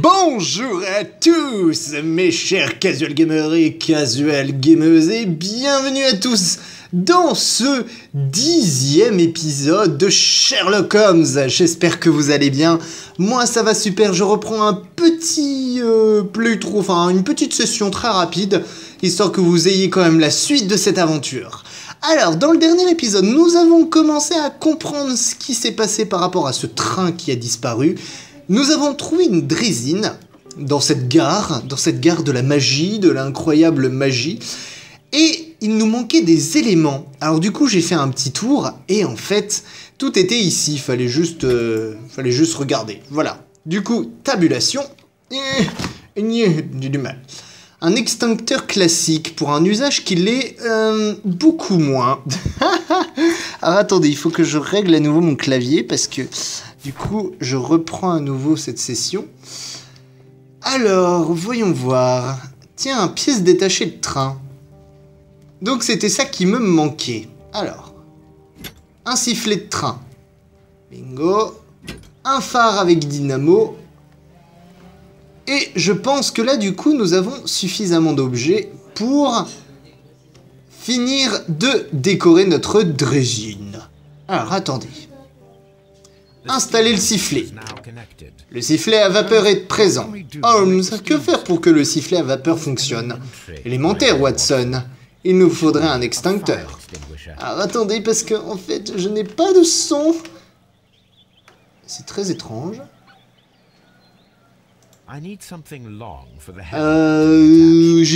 Bonjour à tous mes chers casual gamers et casual gameuses et bienvenue à tous dans ce 10e épisode de Sherlock Holmes. J'espère que vous allez bien, moi ça va super, je reprends un petit une petite session très rapide, histoire que vous ayez quand même la suite de cette aventure. Alors, dans le dernier épisode, nous avons commencé à comprendre ce qui s'est passé par rapport à ce train qui a disparu. Nous avons trouvé une draisine dans cette gare de la magie, de l'incroyable magie, et il nous manquait des éléments. Alors du coup, j'ai fait un petit tour, et en fait, tout était ici, fallait juste regarder. Voilà. Du coup, tabulation, j'ai du mal. Un extincteur classique pour un usage qui l'est beaucoup moins. Alors attendez, il faut que je règle à nouveau mon clavier parce que du coup je reprends à nouveau cette session. Alors, voyons voir. Tiens, pièce détachée de train. Donc c'était ça qui me manquait. Alors, un sifflet de train. Bingo. Un phare avec dynamo. Et je pense que là, du coup, nous avons suffisamment d'objets pour finir de décorer notre draisine. Alors, attendez. Installer le sifflet. Le sifflet à vapeur est présent. Holmes, que faire pour que le sifflet à vapeur fonctionne? Élémentaire, Watson. Il nous faudrait un extincteur. Alors, attendez, parce que, en fait, je n'ai pas de son. C'est très étrange. Je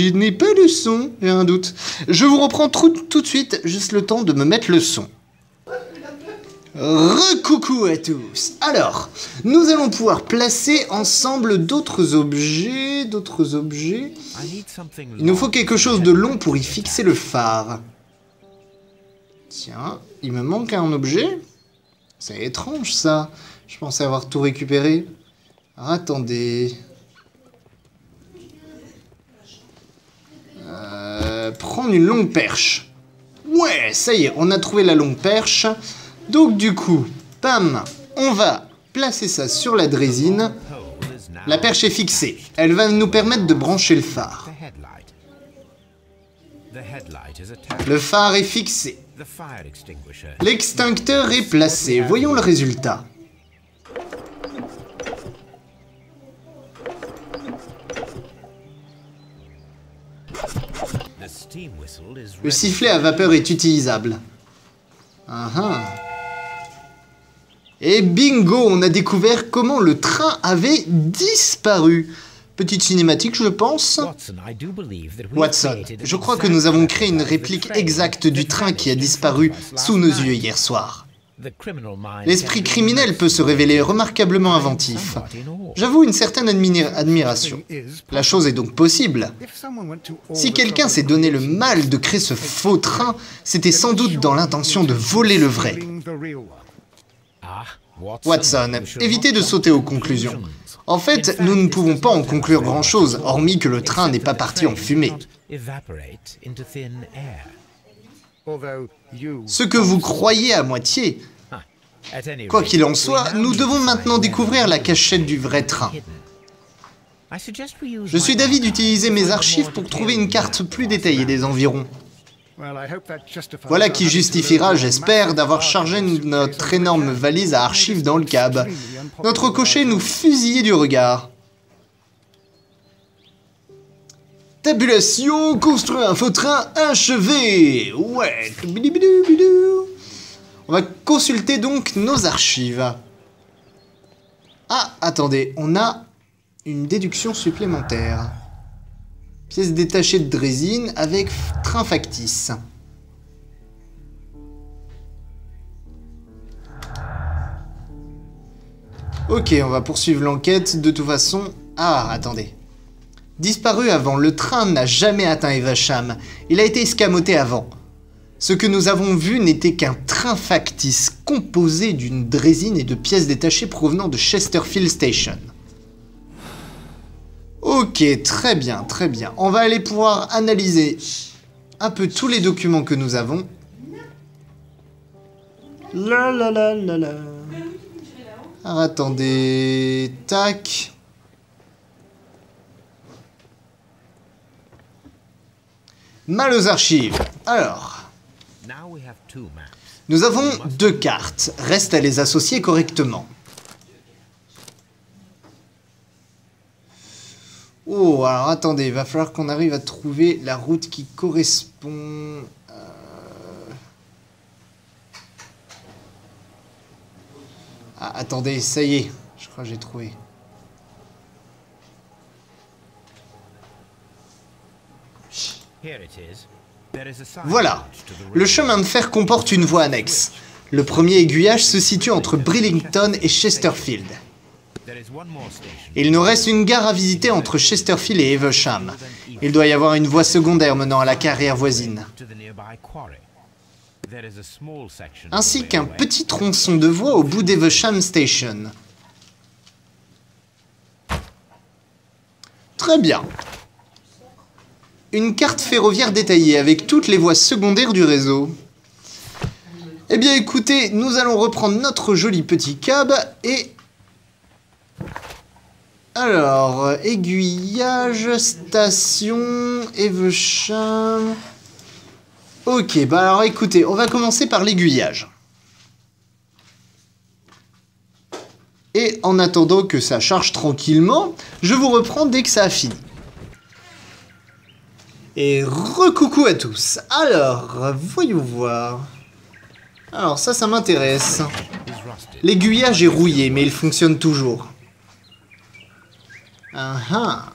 n'ai pas de son, j'ai un doute. Je vous reprends tout de suite, juste le temps de me mettre le son. Recoucou à tous. Alors, nous allons pouvoir placer ensemble d'autres objets. Il nous faut quelque chose de long pour y fixer le phare. Tiens, il me manque un objet. C'est étrange ça. Je pensais avoir tout récupéré. Attendez. Prendre une longue perche. Ouais, ça y est, on a trouvé la longue perche. Donc du coup, bam, on va placer ça sur la draisine. La perche est fixée. Elle va nous permettre de brancher le phare. Le phare est fixé. L'extincteur est placé. Voyons le résultat. Le sifflet à vapeur est utilisable. Et bingo, on a découvert comment le train avait disparu. Petite cinématique, je pense. Watson, je crois que nous avons créé une réplique exacte du train qui a disparu sous nos yeux hier soir. L'esprit criminel peut se révéler remarquablement inventif. J'avoue une certaine admiration. La chose est donc possible. Si quelqu'un s'est donné le mal de créer ce faux train, c'était sans doute dans l'intention de voler le vrai. Watson, évitez de sauter aux conclusions. En fait, nous ne pouvons pas en conclure grand-chose, hormis que le train n'est pas parti en fumée. Ce que vous croyez à moitié. Quoi qu'il en soit, nous devons maintenant découvrir la cachette du vrai train. Je suis d'avis d'utiliser mes archives pour trouver une carte plus détaillée des environs. Voilà qui justifiera, j'espère, d'avoir chargé notre énorme valise à archives dans le cab. Notre cocher nous fusillait du regard. Tabulation, construire un faux train achevé. Ouais. On va consulter donc nos archives. Ah, attendez, on a une déduction supplémentaire. Pièce détachée de draisine avec train factice. Ok, on va poursuivre l'enquête. De toute façon... Ah, attendez. Disparu avant, le train n'a jamais atteint Evesham. Il a été escamoté avant. Ce que nous avons vu n'était qu'un train factice composé d'une draisine et de pièces détachées provenant de Chesterfield Station. Ok, très bien, très bien. On va aller pouvoir analyser un peu tous les documents que nous avons. Alors attendez... Tac... Mal aux archives. Alors, nous avons 2 cartes. Reste à les associer correctement. Oh, alors attendez, il va falloir qu'on arrive à trouver la route qui correspond... Ah, attendez, ça y est, je crois que j'ai trouvé. Voilà, le chemin de fer comporte une voie annexe. Le premier aiguillage se situe entre Brillington et Chesterfield. Il nous reste une gare à visiter entre Chesterfield et Evesham. Il doit y avoir une voie secondaire menant à la carrière voisine. Ainsi qu'un petit tronçon de voie au bout d'Evesham Station. Très bien. Une carte ferroviaire détaillée avec toutes les voies secondaires du réseau. Eh bien écoutez, nous allons reprendre notre joli petit cab et... Alors, aiguillage, station, Evesham... Ok, bah alors écoutez, on va commencer par l'aiguillage. Et en attendant que ça charge tranquillement, je vous reprends dès que ça a fini. Et recoucou à tous. Alors, voyons voir. Alors ça m'intéresse. L'aiguillage est rouillé, mais il fonctionne toujours. Ah ah.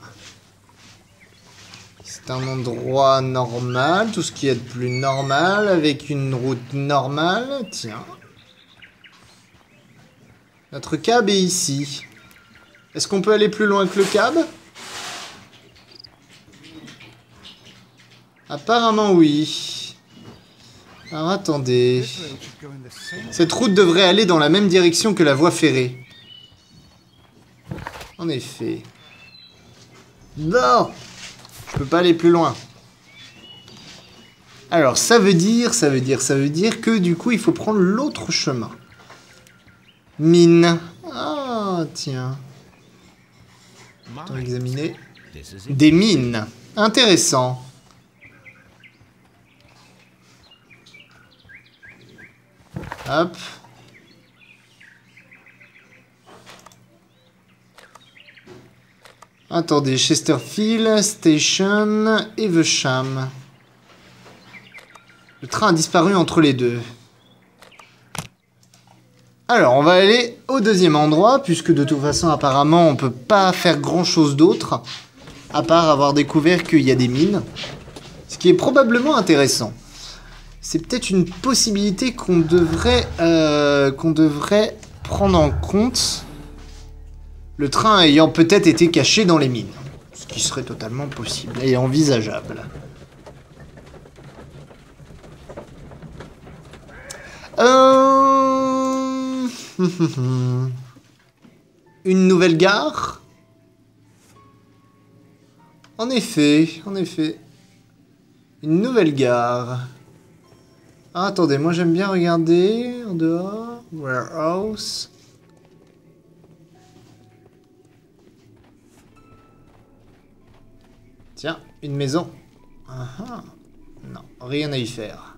C'est un endroit normal, tout ce qui est de plus normal, avec une route normale. Tiens. Notre cab est ici. Est-ce qu'on peut aller plus loin que le cab? Apparemment oui. Alors attendez. Cette route devrait aller dans la même direction que la voie ferrée. En effet. Non! Je peux pas aller plus loin. Alors ça veut dire que du coup il faut prendre l'autre chemin. Mine. Ah tiens. On va examiner. Des mines. Intéressant. Hop. Attendez, Chesterfield, Station, Evesham. Le train a disparu entre les deux. Alors, on va aller au deuxième endroit, puisque de toute façon, apparemment, on peut pas faire grand-chose d'autre, à part avoir découvert qu'il y a des mines. Ce qui est probablement intéressant. C'est peut-être une possibilité qu'on devrait prendre en compte. Le train ayant peut-être été caché dans les mines. Ce qui serait totalement possible et envisageable. Une nouvelle gare? En effet. Une nouvelle gare. Ah, attendez, moi j'aime bien regarder en dehors. Warehouse. Tiens, une maison. Ah ah. Non, rien à y faire.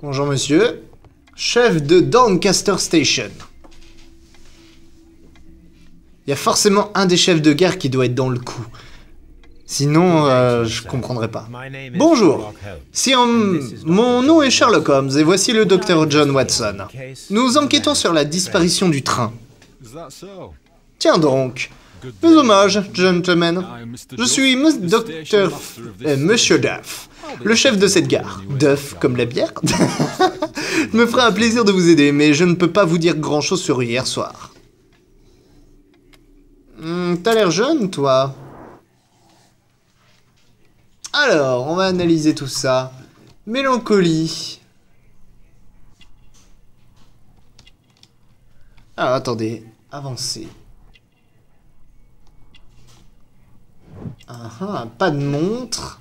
Bonjour monsieur. Chef de Doncaster Station. Il y a forcément un des chefs de gare qui doit être dans le coup. Sinon, je comprendrais pas. Bonjour. Mon nom est Sherlock Holmes et voici le docteur John Watson. Nous enquêtons sur la disparition du train. Tiens donc. Mes hommages, gentlemen. Je suis Monsieur Duff, le chef de cette gare. Duff comme la bière. Me ferait un plaisir de vous aider, mais je ne peux pas vous dire grand-chose sur hier soir. T'as l'air jeune, toi. Alors, on va analyser tout ça. Mélancolie. Alors, attendez. Avancez. Ah, pas de montre.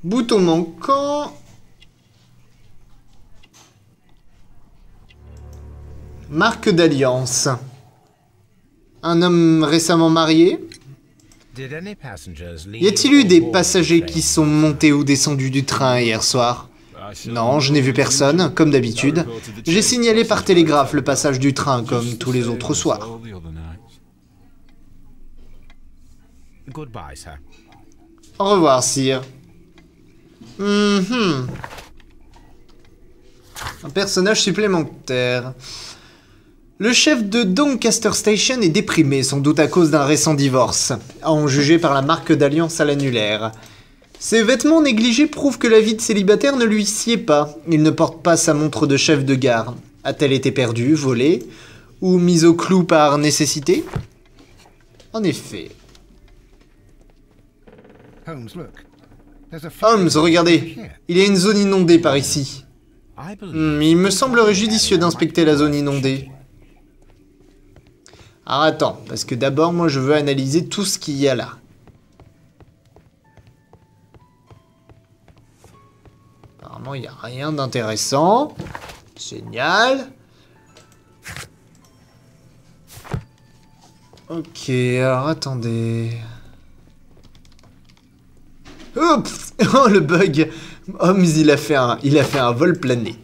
Bouton manquant. Marque d'alliance. Un homme récemment marié. Y a-t-il eu des passagers qui sont montés ou descendus du train hier soir? Non, je n'ai vu personne, comme d'habitude. J'ai signalé par télégraphe le passage du train, comme tous les autres soirs. Au revoir, sire. Un personnage supplémentaire. Le chef de Doncaster Station est déprimé, sans doute à cause d'un récent divorce, à en juger par la marque d'alliance à l'annulaire. Ses vêtements négligés prouvent que la vie de célibataire ne lui sied pas. Il ne porte pas sa montre de chef de gare. A-t-elle été perdue, volée, ou mise au clou par nécessité? En effet. Holmes, regardez, il y a une zone inondée par ici. Il me semblerait judicieux d'inspecter la zone inondée. Alors attends, parce que d'abord, moi je veux analyser tout ce qu'il y a là. Apparemment, il n'y a rien d'intéressant. Génial. Ok, alors attendez... Oups. Oh, le bug. Holmes, il a fait un vol plané.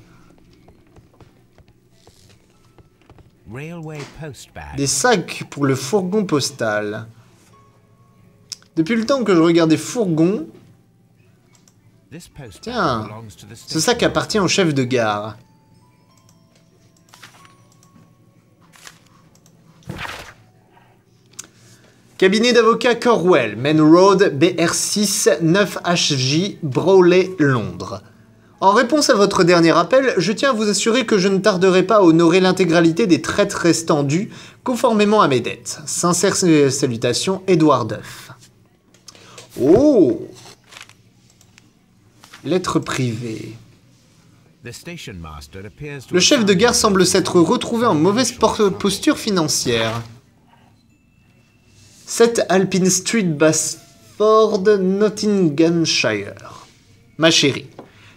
Des sacs pour le fourgon postal. Depuis le temps que je regardais fourgon... Tiens, ce sac appartient au chef de gare. Cabinet d'avocat Corwell, Main Road, BR6 9HJ, Brawley, Londres. En réponse à votre dernier appel, je tiens à vous assurer que je ne tarderai pas à honorer l'intégralité des traites restant dues, conformément à mes dettes. Sincères salutations, Edouard Duff. Oh! Lettre privée. Le chef de gare semble s'être retrouvé en mauvaise posture financière. 7 Alpine Street, Basford, Nottinghamshire. Ma chérie,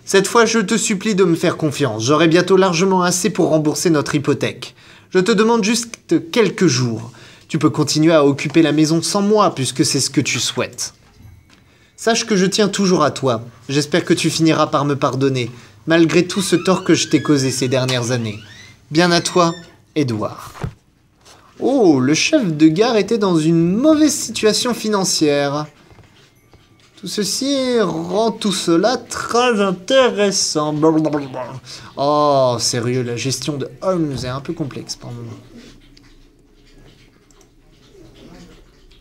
cette fois je te supplie de me faire confiance. J'aurai bientôt largement assez pour rembourser notre hypothèque. Je te demande juste quelques jours. Tu peux continuer à occuper la maison sans moi, puisque c'est ce que tu souhaites. Sache que je tiens toujours à toi. J'espère que tu finiras par me pardonner, malgré tout ce tort que je t'ai causé ces dernières années. Bien à toi, Edouard. Oh, le chef de gare était dans une mauvaise situation financière. Tout ceci rend tout cela très intéressant. Blablabla. Oh, sérieux, la gestion de Holmes est un peu complexe par moment.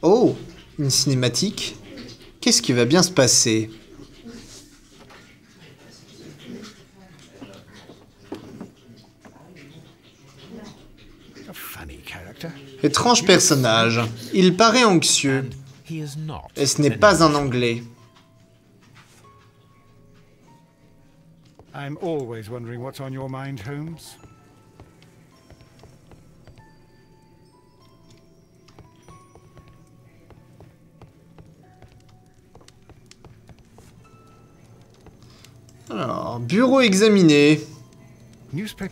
Oh, une cinématique. Qu'est-ce qui va bien se passer? Étrange personnage. Il paraît anxieux. Et ce n'est pas un Anglais. I'm always wondering what's on your mind, Holmes. Alors, bureau examiné.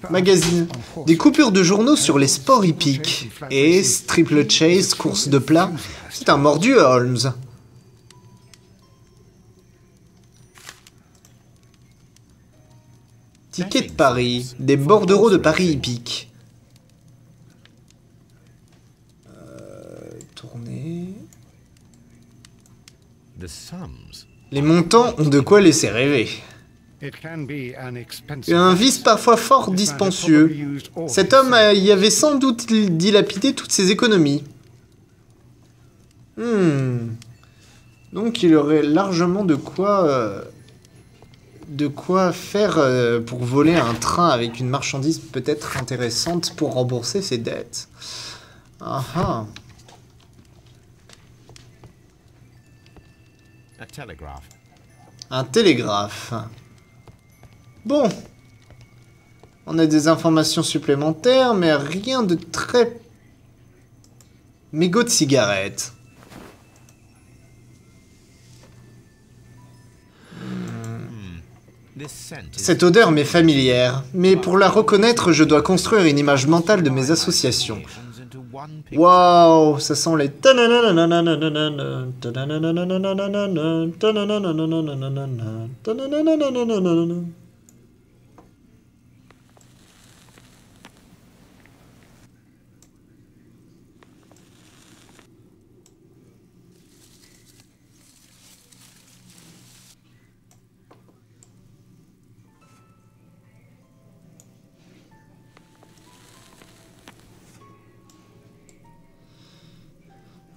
Magazine. Des coupures de journaux sur les sports hippiques. Et triple chase, course de plat. C'est un mordu, Holmes. Ticket de Paris. Des bordereaux de Paris hippiques. Tourner. Les montants ont de quoi laisser rêver. Un vice parfois fort dispendieux. Cet homme y avait sans doute dilapidé toutes ses économies. Donc il aurait largement de quoi faire pour voler un train avec une marchandise peut-être intéressante pour rembourser ses dettes. Ah ah. Un télégraphe. Bon, on a des informations supplémentaires, mais rien de très... Mégot de cigarette. Cette odeur m'est familière, mais pour la reconnaître, je dois construire une image mentale de mes associations. one picture. Waouh, ça sent les...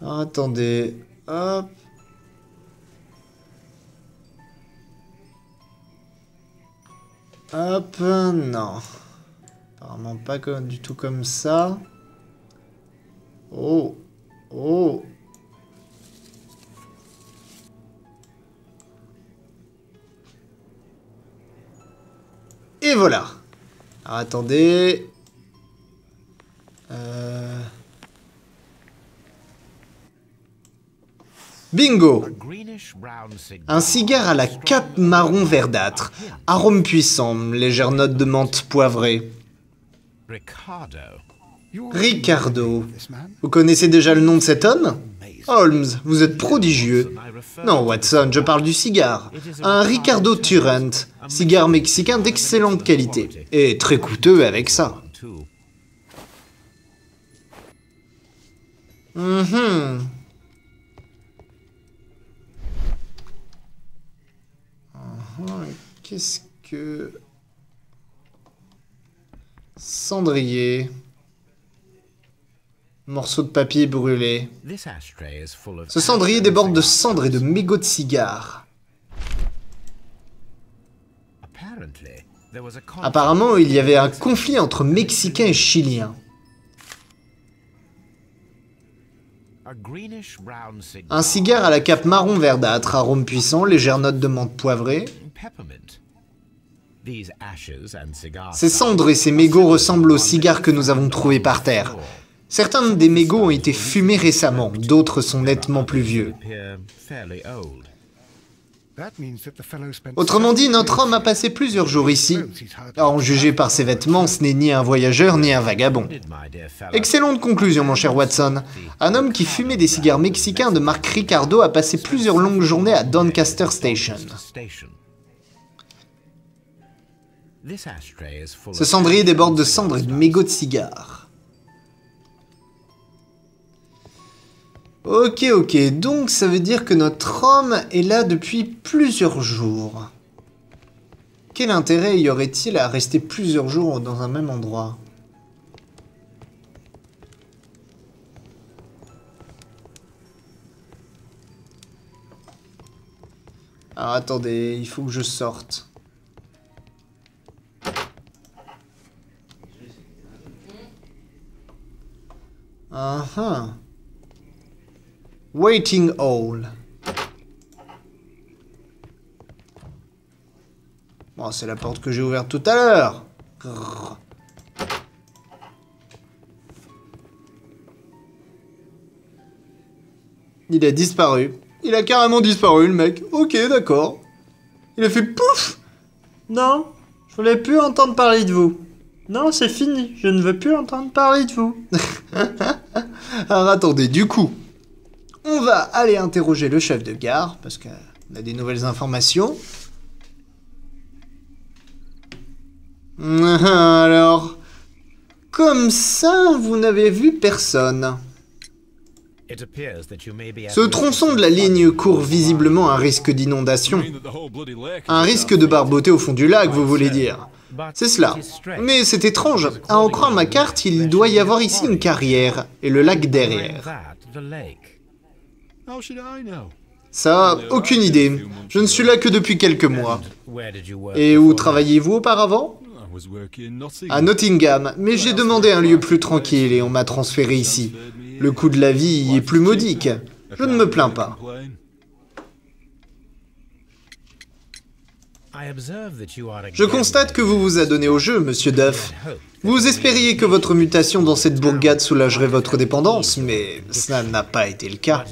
Alors, attendez, hop. Hop, non. Apparemment pas du tout comme ça. Oh, oh. Et voilà. Alors, attendez. Bingo! Un cigare à la cape marron verdâtre, arôme puissant, légère note de menthe poivrée. Ricardo. Vous connaissez déjà le nom de cet homme? Holmes, vous êtes prodigieux. Non, Watson, je parle du cigare. Un Ricardo Turrent, cigare mexicain d'excellente qualité. Et très coûteux avec ça. Qu'est-ce que... Cendrier. Morceau de papier brûlé. Ce cendrier déborde de cendres et de mégots de cigares. Apparemment, il y avait un conflit entre Mexicains et Chiliens. Un cigare à la cape marron verdâtre, arôme puissant, légère note de menthe poivrée. Ces cendres et ces mégots ressemblent aux cigares que nous avons trouvés par terre. Certains des mégots ont été fumés récemment, d'autres sont nettement plus vieux. Autrement dit, notre homme a passé plusieurs jours ici. À en juger par ses vêtements, ce n'est ni un voyageur ni un vagabond. Excellente conclusion, mon cher Watson. Un homme qui fumait des cigares mexicains de marque Ricardo a passé plusieurs longues journées à Doncaster Station. Ce cendrier déborde de cendres et de mégots de cigares. Ok, donc ça veut dire que notre homme est là depuis plusieurs jours. Quel intérêt y aurait-il à rester plusieurs jours dans un même endroit? Alors attendez, il faut que je sorte. Waiting hall. Bon, c'est la porte que j'ai ouverte tout à l'heure. Il a disparu. Il a carrément disparu, le mec. Ok, d'accord. Il a fait pouf. Non, je voulais plus entendre parler de vous. Non, c'est fini. Je ne veux plus entendre parler de vous. Alors attendez, du coup... On va aller interroger le chef de gare, parce qu'on a des nouvelles informations. Alors, comme ça, vous n'avez vu personne. Ce tronçon de la ligne court visiblement un risque d'inondation. Un risque de barboter au fond du lac, vous voulez dire. C'est cela. Mais c'est étrange. À en croire ma carte, il doit y avoir ici une carrière, et le lac derrière. Ça, aucune idée. Je ne suis là que depuis quelques mois. Et où travailliez-vous auparavant? À Nottingham, mais j'ai demandé un lieu plus tranquille et on m'a transféré ici. Le coût de la vie y est plus modique. Je ne me plains pas. Je constate que vous vous adonnez au jeu, monsieur Duff. Vous espériez que votre mutation dans cette bourgade soulagerait votre dépendance, mais cela n'a pas été le cas.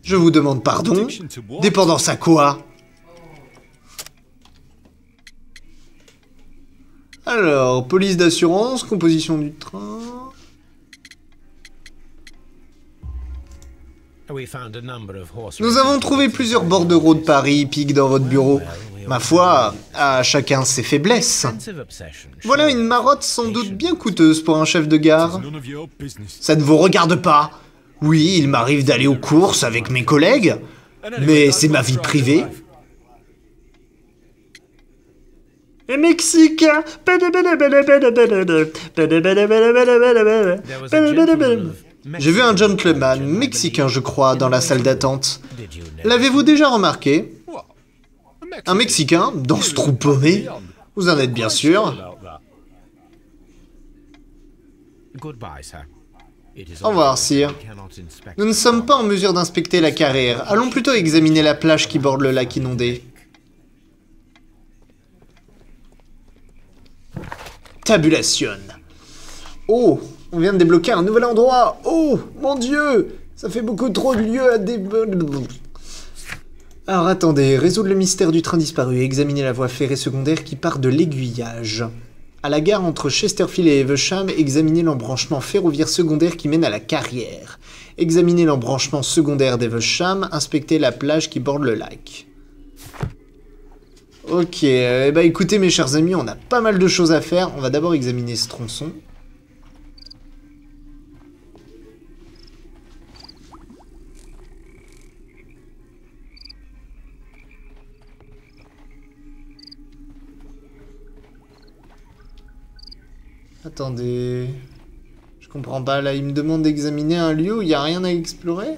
Je vous demande pardon. Dépendance à quoi? Alors, police d'assurance, composition du train... Nous avons trouvé plusieurs bordereaux de Paris piquent dans votre bureau. Ma foi, à chacun ses faiblesses. Voilà une marotte sans doute bien coûteuse pour un chef de gare. Ça ne vous regarde pas. Oui, il m'arrive d'aller aux courses avec mes collègues, mais c'est ma vie privée. Les Mexicains. J'ai vu un gentleman mexicain, je crois, dans la salle d'attente. L'avez-vous déjà remarqué? Un Mexicain, dans ce trou paumé? Vous en êtes bien sûr? Au revoir, sire. Nous ne sommes pas en mesure d'inspecter la carrière. Allons plutôt examiner la plage qui borde le lac inondé. Tabulation. Oh, on vient de débloquer un nouvel endroit. Oh, mon Dieu, ça fait beaucoup trop de lieux à Alors attendez, résoudre le mystère du train disparu et examiner la voie ferrée secondaire qui part de l'aiguillage. À la gare entre Chesterfield et Evesham, examiner l'embranchement ferroviaire secondaire qui mène à la carrière. Examiner l'embranchement secondaire d'Evesham, inspecter la plage qui borde le lac. Ok, bah écoutez mes chers amis, on a pas mal de choses à faire. On va d'abord examiner ce tronçon. Attendez... Je comprends pas, là il me demande d'examiner un lieu où il n'y a rien à explorer?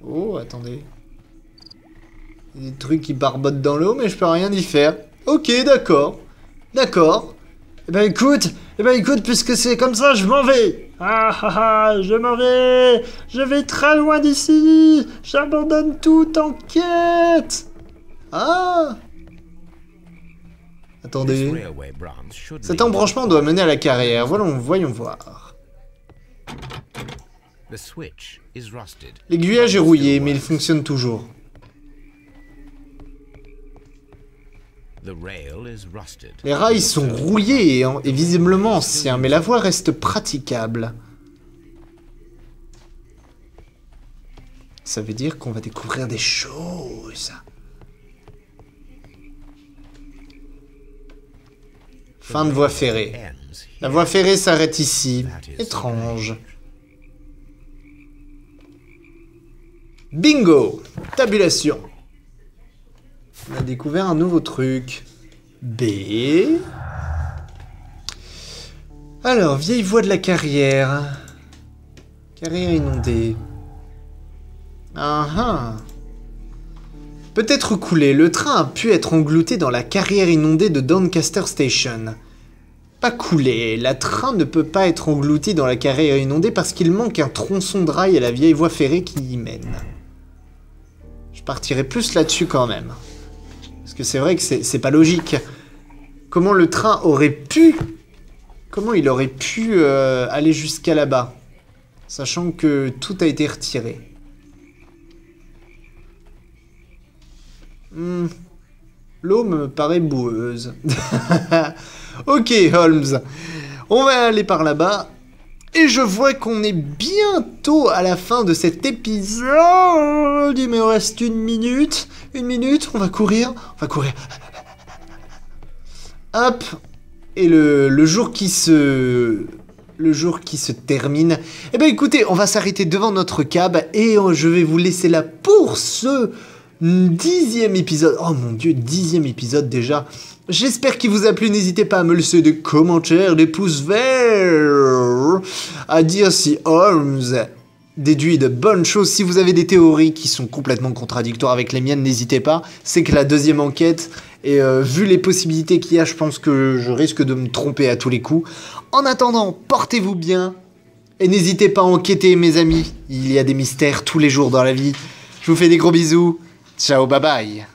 Oh, attendez. Il y a des trucs qui barbotent dans l'eau, mais je peux rien y faire. Ok, d'accord. D'accord. Eh ben écoute, puisque c'est comme ça, je m'en vais. Je m'en vais. Je vais très loin d'ici. J'abandonne toute enquête. Ah. Attendez. Cet embranchement doit mener à la carrière. Voyons voir. L'aiguillage est rouillé, mais il fonctionne toujours. Les rails sont rouillés et visiblement anciens, mais la voie reste praticable. Ça veut dire qu'on va découvrir des choses. Fin de voie ferrée. La voie ferrée s'arrête ici. Étrange. Bingo! Tabulation. On a découvert un nouveau truc. B. Alors, vieille voie de la carrière. Carrière inondée. Peut-être coulé, le train a pu être englouti dans la carrière inondée de Doncaster Station. Pas coulé, la train ne peut pas être engloutie dans la carrière inondée parce qu'il manque un tronçon de rail à la vieille voie ferrée qui y mène. Je partirai plus là-dessus quand même. Parce que c'est vrai que c'est pas logique. Comment le train aurait pu... Comment il aurait pu aller jusqu'à là-bas? Sachant que tout a été retiré. L'eau me paraît boueuse. Ok, Holmes. On va aller par là-bas. Et je vois qu'on est bientôt à la fin de cet épisode. Il me reste une minute. On va courir. Hop. Et le jour qui se termine. Eh ben écoutez, on va s'arrêter devant notre cab et je vais vous laisser là pour ce 10e épisode. Oh mon dieu, 10e épisode déjà. J'espère qu'il vous a plu, n'hésitez pas à me laisser des commentaires, des pouces verts, à dire si Holmes déduit de bonnes choses. Si vous avez des théories qui sont complètement contradictoires avec les miennes, n'hésitez pas. C'est que la deuxième enquête, et vu les possibilités qu'il y a, je pense que je risque de me tromper à tous les coups. En attendant, portez-vous bien, et n'hésitez pas à enquêter mes amis. Il y a des mystères tous les jours dans la vie. Je vous fais des gros bisous. Ciao, bye bye.